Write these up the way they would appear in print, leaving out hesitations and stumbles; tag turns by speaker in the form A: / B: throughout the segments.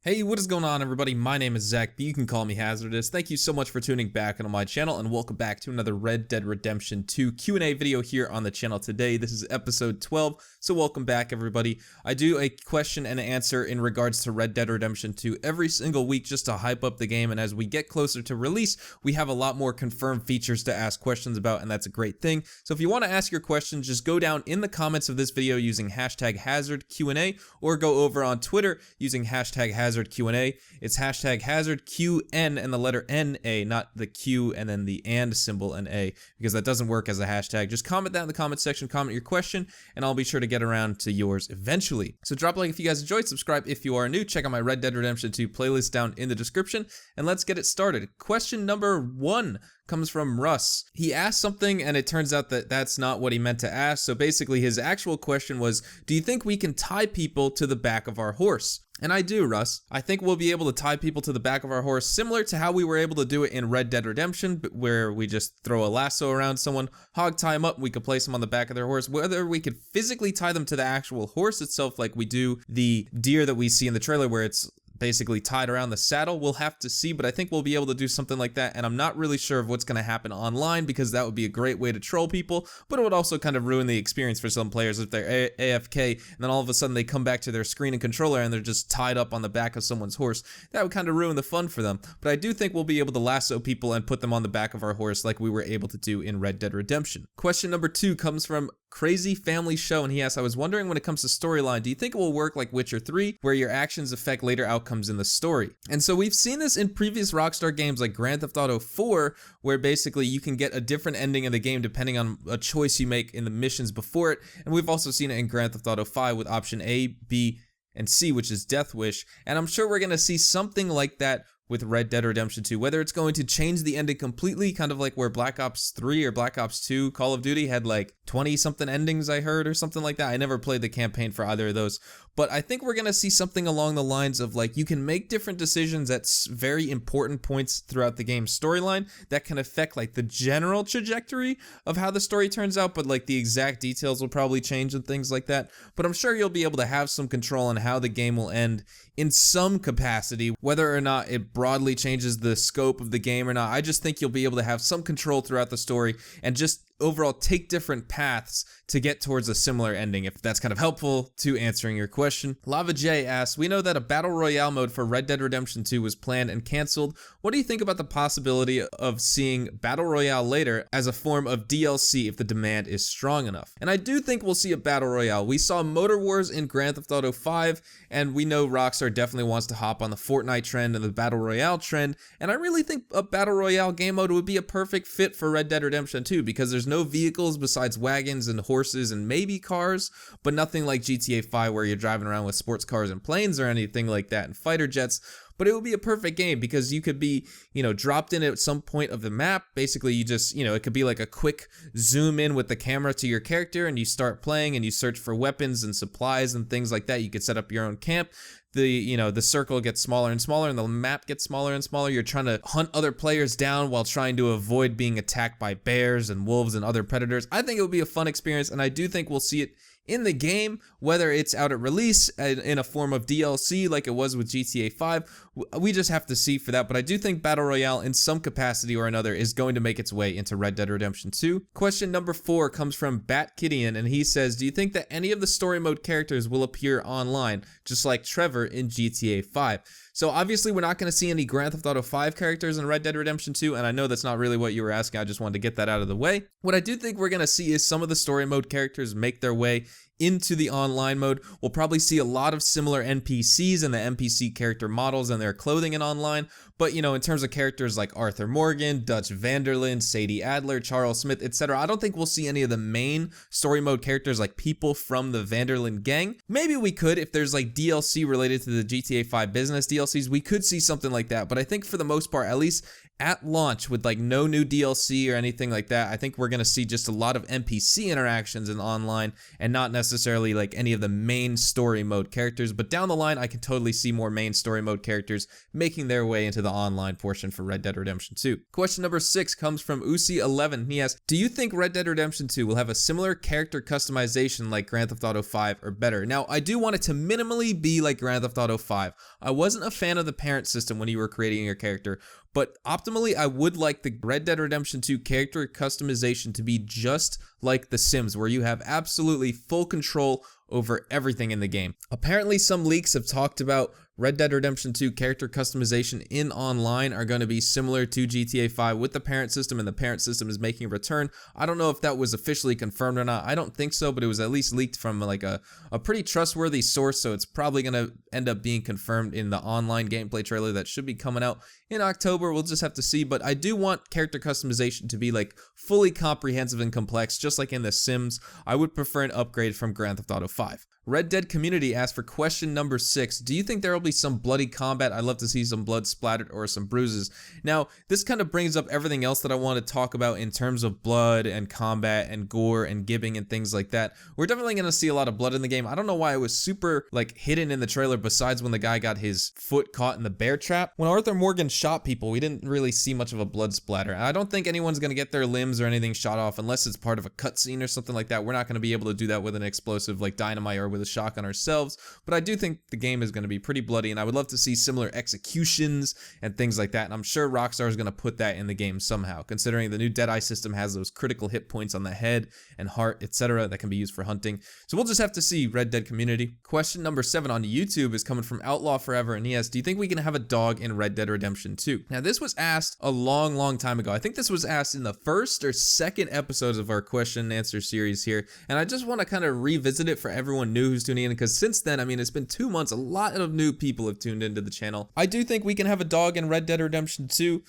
A: Hey, what is going on, everybody? My name is Zach, but you can call me Hazardous. Thank you so much for tuning back into my channel, and welcome back to another Red Dead Redemption 2 Q&A video here on the channel today. This is episode 12, so welcome back, everybody. I do a question and answer in regards to Red Dead Redemption 2 every single week just to hype up the game, and as we get closer to release, we have a lot more confirmed features to ask questions about, and that's a great thing. So if you want to ask your question, just go down in the comments of this video using hashtag HazardQnA, or go over on Twitter using hashtag HazardQnA. It's hashtag HazardQn and the letter NA, not the Q and then the and symbol and A, because that doesn't work as a hashtag. Just comment that in the comment section, comment your question, and I'll be sure to get around to yours eventually. So drop a like if you guys enjoyed, subscribe if you are new, check out my Red Dead Redemption 2 playlist down in the description, and let's get it started. Question number 1 comes from Russ. He asked something and it turns out that that's not what he meant to ask. So basically his actual question was, do you think we can tie people to the back of our horse? And I do, Russ. I think we'll be able to tie people to the back of our horse similar to how we were able to do it in Red Dead Redemption, where we just throw a lasso around someone, hog tie them up, we could place them on the back of their horse. Whether we could physically tie them to the actual horse itself like we do the deer that we see in the trailer where it's basically tied around the saddle, we'll have to see, but I think we'll be able to do something like that, and I'm not really sure of what's going to happen online because that would be a great way to troll people, but it would also kind of ruin the experience for some players if they're AFK and then all of a sudden they come back to their screen and controller and they're just tied up on the back of someone's horse. That would kind of ruin the fun for them, but I do think we'll be able to lasso people and put them on the back of our horse like we were able to do in Red Dead Redemption. Question number 2 comes from Crazy Family Show, and he asks, I was wondering when it comes to storyline, do you think it will work like Witcher 3, where your actions affect later outcomes in the story? And so we've seen this in previous Rockstar games like Grand Theft Auto 4, where basically you can get a different ending in the game depending on a choice you make in the missions before it, and we've also seen it in Grand Theft Auto 5 with option A, B, and C, which is Death Wish, and I'm sure we're going to see something like that with Red Dead Redemption 2, whether it's going to change the ending completely, kind of like where Black Ops 3 or Black Ops 2 Call of Duty had like 20 something endings, I heard, or something like that. I never played the campaign for either of those, but I think we're gonna see something along the lines of like you can make different decisions at very important points throughout the game's storyline that can affect like the general trajectory of how the story turns out, but like the exact details will probably change and things like that. But I'm sure you'll be able to have some control on how the game will end in some capacity, whether or not it broadly changes the scope of the game or not. I just think you'll be able to have some control throughout the story and just overall take different paths to get towards a similar ending, if that's kind of helpful to answering your question. Lava J asks, we know that a Battle Royale mode for Red Dead Redemption 2 was planned and canceled. What do you think about the possibility of seeing Battle Royale later as a form of DLC if the demand is strong enough? And I do think we'll see a Battle Royale. We saw Motor Wars in Grand Theft Auto 5, and we know Rockstar definitely wants to hop on the Fortnite trend and the Battle Royale trend, and I really think a Battle Royale game mode would be a perfect fit for Red Dead Redemption 2 because there's no vehicles besides wagons and horses and maybe cars, but nothing like GTA 5 where you're driving around with sports cars and planes or anything like that and fighter jets. But it would be a perfect game because you could be, dropped in at some point of the map. Basically, you just, it could be like a quick zoom in with the camera to your character and you start playing and you search for weapons and supplies and things like that. You could set up your own camp. The circle gets smaller and smaller and the map gets smaller and smaller. You're trying to hunt other players down while trying to avoid being attacked by bears and wolves and other predators. I think it would be a fun experience, and I do think we'll see it in the game, whether it's out at release in a form of DLC like it was with GTA 5. We just have to see for that, but I do think Battle Royale in some capacity or another is going to make its way into Red Dead Redemption 2. Question number 4 comes from Bat Kidian, and he says, do you think that any of the story mode characters will appear online, just like Trevor in GTA 5? So obviously we're not going to see any Grand Theft Auto 5 characters in Red Dead Redemption 2, and I know that's not really what you were asking, I just wanted to get that out of the way. What I do think we're going to see is some of the story mode characters make their way into the online mode. We'll probably see a lot of similar NPCs and the NPC character models and their clothing in online, but in terms of characters like Arthur Morgan, Dutch Vanderlyn, Sadie Adler, Charles Smith, etc., I don't think we'll see any of the main story mode characters like people from the Vanderlyn gang. Maybe we could, if there's like DLC related to the GTA 5 business DLCs, we could see something like that, but I think for the most part, at least at launch with like no new DLC or anything like that. I think we're going to see just a lot of NPC interactions in online and not necessarily like any of the main story mode characters, but down the line I can totally see more main story mode characters making their way into the online portion for Red Dead Redemption 2. Question number 6 comes from Uzi11. He asks, do you think Red Dead Redemption 2 will have a similar character customization like Grand Theft Auto 5 or better? Now, I do want it to minimally be like Grand Theft Auto 5. I wasn't a fan of the parent system when you were creating your character, but optimally, I would like the Red Dead Redemption 2 character customization to be just like The Sims, where you have absolutely full control over everything in the game. Apparently, some leaks have talked about Red Dead Redemption 2 character customization in online are going to be similar to GTA 5 with the parent system, and the parent system is making a return. I don't know if that was officially confirmed or not. I don't think so, but it was at least leaked from like a pretty trustworthy source, so it's probably going to end up being confirmed in the online gameplay trailer that should be coming out in October. We'll just have to see, but I do want character customization to be like fully comprehensive and complex, just like in The Sims. I would prefer an upgrade from Grand Theft Auto 5. Red Dead Community asked for question number 6. Do you think there will be some bloody combat? I'd love to see some blood splattered or some bruises. Now, this kind of brings up everything else that I want to talk about in terms of blood and combat and gore and gibbing and things like that. We're definitely going to see a lot of blood in the game. I don't know why it was super like hidden in the trailer besides when the guy got his foot caught in the bear trap. When Arthur Morgan shot people, we didn't really see much of a blood splatter. I don't think anyone's going to get their limbs or anything shot off unless it's part of a cutscene or something like that. We're not going to be able to do that with an explosive like dynamite or with a shotgun ourselves, but I do think the game is going to be pretty bloody, and I would love to see similar executions and things like that, and I'm sure Rockstar is going to put that in the game somehow, considering the new Deadeye system has those critical hit points on the head and heart, etc. that can be used for hunting. So we'll just have to see. Red Dead Community. Question number 7 on YouTube is coming from Outlaw Forever, and he asks, do you think we can have a dog in Red Dead Redemption 2? Now, this was asked a long time ago. I think this was asked in the first or second episodes of our question and answer series here, and I just want to kind of revisit it for everyone new who's tuning in, because since then, I mean, it's been 2 months, a lot of new people have tuned into the channel. I do think we can have a dog in Red Dead Redemption 2.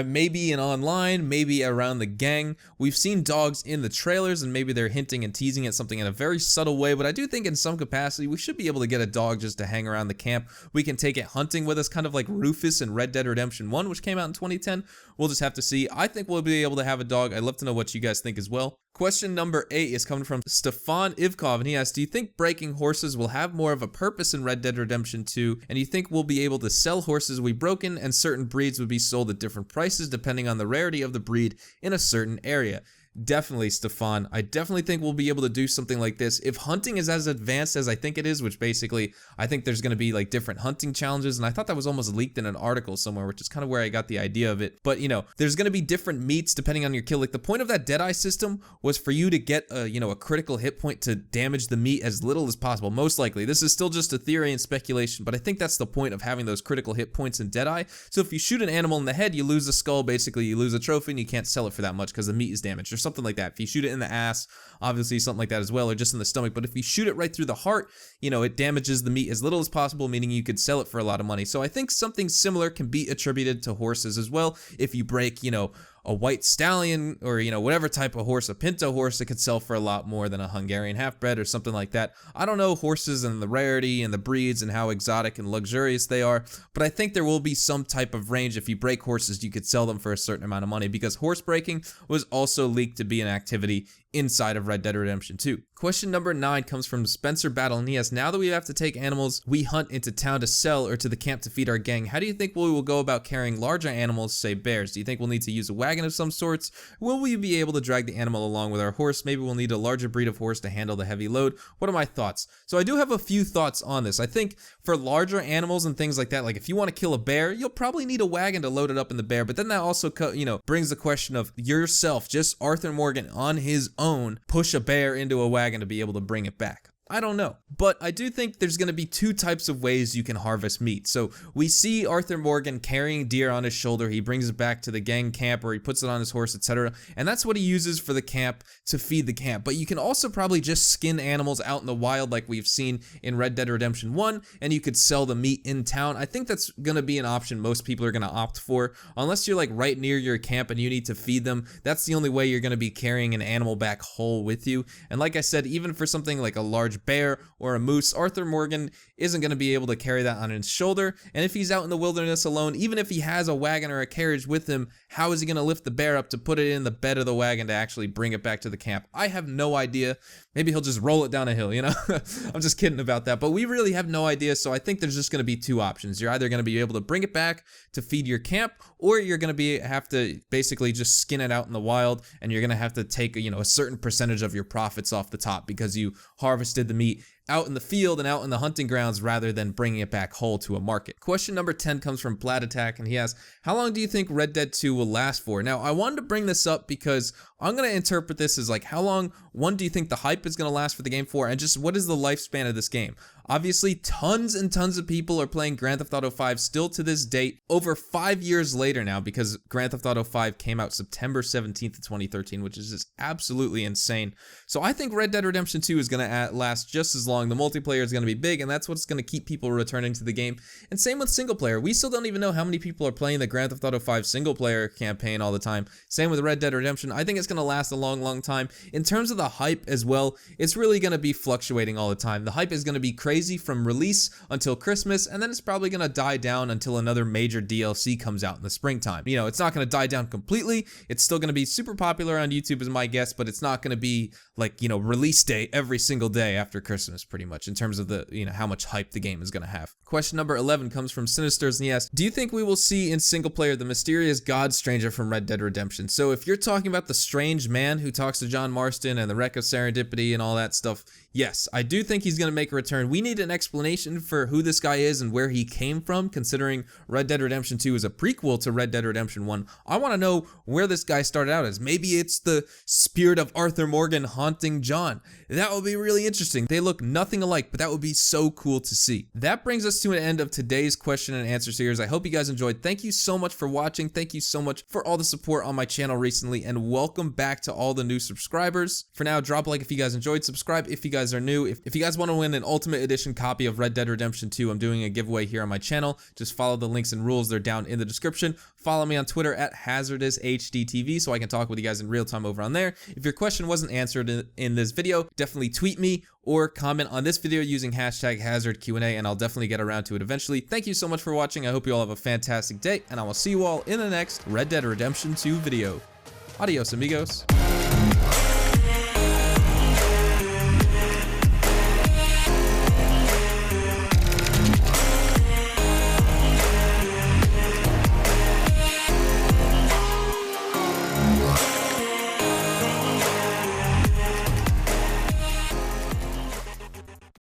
A: Maybe in online, maybe around the gang. We've seen dogs in the trailers, and maybe they're hinting and teasing at something in a very subtle way, but I do think in some capacity we should be able to get a dog just to hang around the camp. We can take it hunting with us, kind of like Rufus in Red Dead Redemption 1, which came out in 2010. We'll just have to see. I think we'll be able to have a dog. I'd love to know what you guys think as well. Question number 8 is coming from Stefan Ivkov, and he asks, do you think breaking horses will have more of a purpose in Red Dead Redemption 2, and you think we'll be able to sell horses we broken, and certain breeds would be sold at different prices depending on the rarity of the breed in a certain area? Definitely, Stefan. I definitely think we'll be able to do something like this. If hunting is as advanced as I think it is, which basically I think there's going to be like different hunting challenges, and I thought that was almost leaked in an article somewhere, which is kind of where I got the idea of it. But, you know, there's going to be different meats depending on your kill. Like, the point of that Deadeye system was for you to get a critical hit point to damage the meat as little as possible. Most likely. This is still just a theory and speculation, but I think that's the point of having those critical hit points in Deadeye. So if you shoot an animal in the head, you lose the skull, basically you lose a trophy, and you can't sell it for that much because the meat is damaged, or something like that. If you shoot it in the ass, obviously something like that as well, or just in the stomach. But if you shoot it right through the heart, you know, it damages the meat as little as possible, meaning you could sell it for a lot of money. So I think something similar can be attributed to horses as well. If you break, you know, a white stallion, or, you know, whatever type of horse, a pinto horse, it could sell for a lot more than a Hungarian half-bred or something like that. I don't know horses and the rarity and the breeds and how exotic and luxurious they are, but I think there will be some type of range. If you break horses, you could sell them for a certain amount of money, because horse breaking was also leaked to be an activity inside of Red Dead Redemption 2. Question number 9 comes from Spencer Battle, and he asks, now that we have to take animals we hunt into town to sell or to the camp to feed our gang, how do you think we will go about carrying larger animals, say bears? Do you think we'll need to use a wagon of some sorts? Will we be able to drag the animal along with our horse? Maybe we'll need a larger breed of horse to handle the heavy load. What are my thoughts? So I do have a few thoughts on this. I think for larger animals and things like that, like if you want to kill a bear, you'll probably need a wagon to load it up in the bear, but then that also, you know, brings the question of yourself, just Arthur Morgan on his own, push a bear into a wagon to be able to bring it back. I don't know, but I do think there's going to be 2 types of ways you can harvest meat. So we see Arthur Morgan carrying deer on his shoulder. He brings it back to the gang camp, or he puts it on his horse, etc. And that's what he uses for the camp to feed the camp. But you can also probably just skin animals out in the wild like we've seen in Red Dead Redemption 1, and you could sell the meat in town. I think that's going to be an option most people are going to opt for. Unless you're like right near your camp and you need to feed them, that's the only way you're going to be carrying an animal back whole with you. And like I said, even for something like a large bear or a moose, Arthur Morgan isn't going to be able to carry that on his shoulder. And if he's out in the wilderness alone, even if he has a wagon or a carriage with him, how is he going to lift the bear up to put it in the bed of the wagon to actually bring it back to the camp? I have no idea. Maybe he'll just roll it down a hill, you know? I'm just kidding about that, but we really have no idea. So I think there's just going to be two options. You're either going to be able to bring it back to feed your camp, or you're going to have to basically just skin it out in the wild, and you're going to have to take, you know, a certain percentage of your profits off the top because you harvested the meat out in the field and out in the hunting grounds rather than bringing it back whole to a market. Question number 10 comes from Vlad Attack, and he asks, how long do you think Red Dead 2 will last for? Now, I wanted to bring this up because I'm going to interpret this as like, how long, one, do you think the hype is going to last for the game for, and just what is the lifespan of this game? Obviously, tons and tons of people are playing Grand Theft Auto 5 still to this date, over 5 years later now, because Grand Theft Auto 5 came out September 17th of 2013, which is just absolutely insane. So I think Red Dead Redemption 2 is going to last just as long. The multiplayer is going to be big, and that's what's going to keep people returning to the game. And same with single player. We still don't even know how many people are playing the Grand Theft Auto 5 single player campaign all the time. Same with Red Dead Redemption. I think it's going to last a long, long time. In terms of the hype as well, it's really going to be fluctuating all the time. The hype is going to be crazy from release until Christmas, and then it's probably going to die down until another major DLC comes out in the springtime. You know, it's not going to die down completely. It's still going to be super popular on YouTube is my guess, but it's not going to be like, you know, release day every single day after Christmas pretty much in terms of the, you know, how much hype the game is going to have. Question number 11 comes from Sinisters, and he asks, do you think we will see in single player the mysterious God Stranger from Red Dead Redemption? So if you're talking about the strange man who talks to John Marston and the Wreck of Serendipity and all that stuff, yes, I do think he's going to make a return. We need an explanation for who this guy is and where he came from, considering Red Dead Redemption 2 is a prequel to Red Dead Redemption 1. I want to know where this guy started out as. Maybe it's the spirit of Arthur Morgan haunting John. That would be really interesting. They look nothing alike, but that would be so cool to see. That brings us to an end of today's question and answer series. I hope you guys enjoyed. Thank you so much for watching. Thank you so much for all the support on my channel recently, and welcome back to all the new subscribers. For now, drop a like if you guys enjoyed, subscribe if you guys are new. If you guys want to win an Ultimate Edition copy of Red Dead Redemption 2, I'm doing a giveaway here on my channel. Just follow the links and rules. They're down in the description. Follow me on Twitter at HazardousHDTV so I can talk with you guys in real time over on there. If your question wasn't answered in this video, definitely tweet me or comment on this video using hashtag HazardQnA, and I'll definitely get around to it eventually. Thank you so much for watching. I hope you all have a fantastic day, and I will see you all in the next Red Dead Redemption 2 video. Adios, amigos.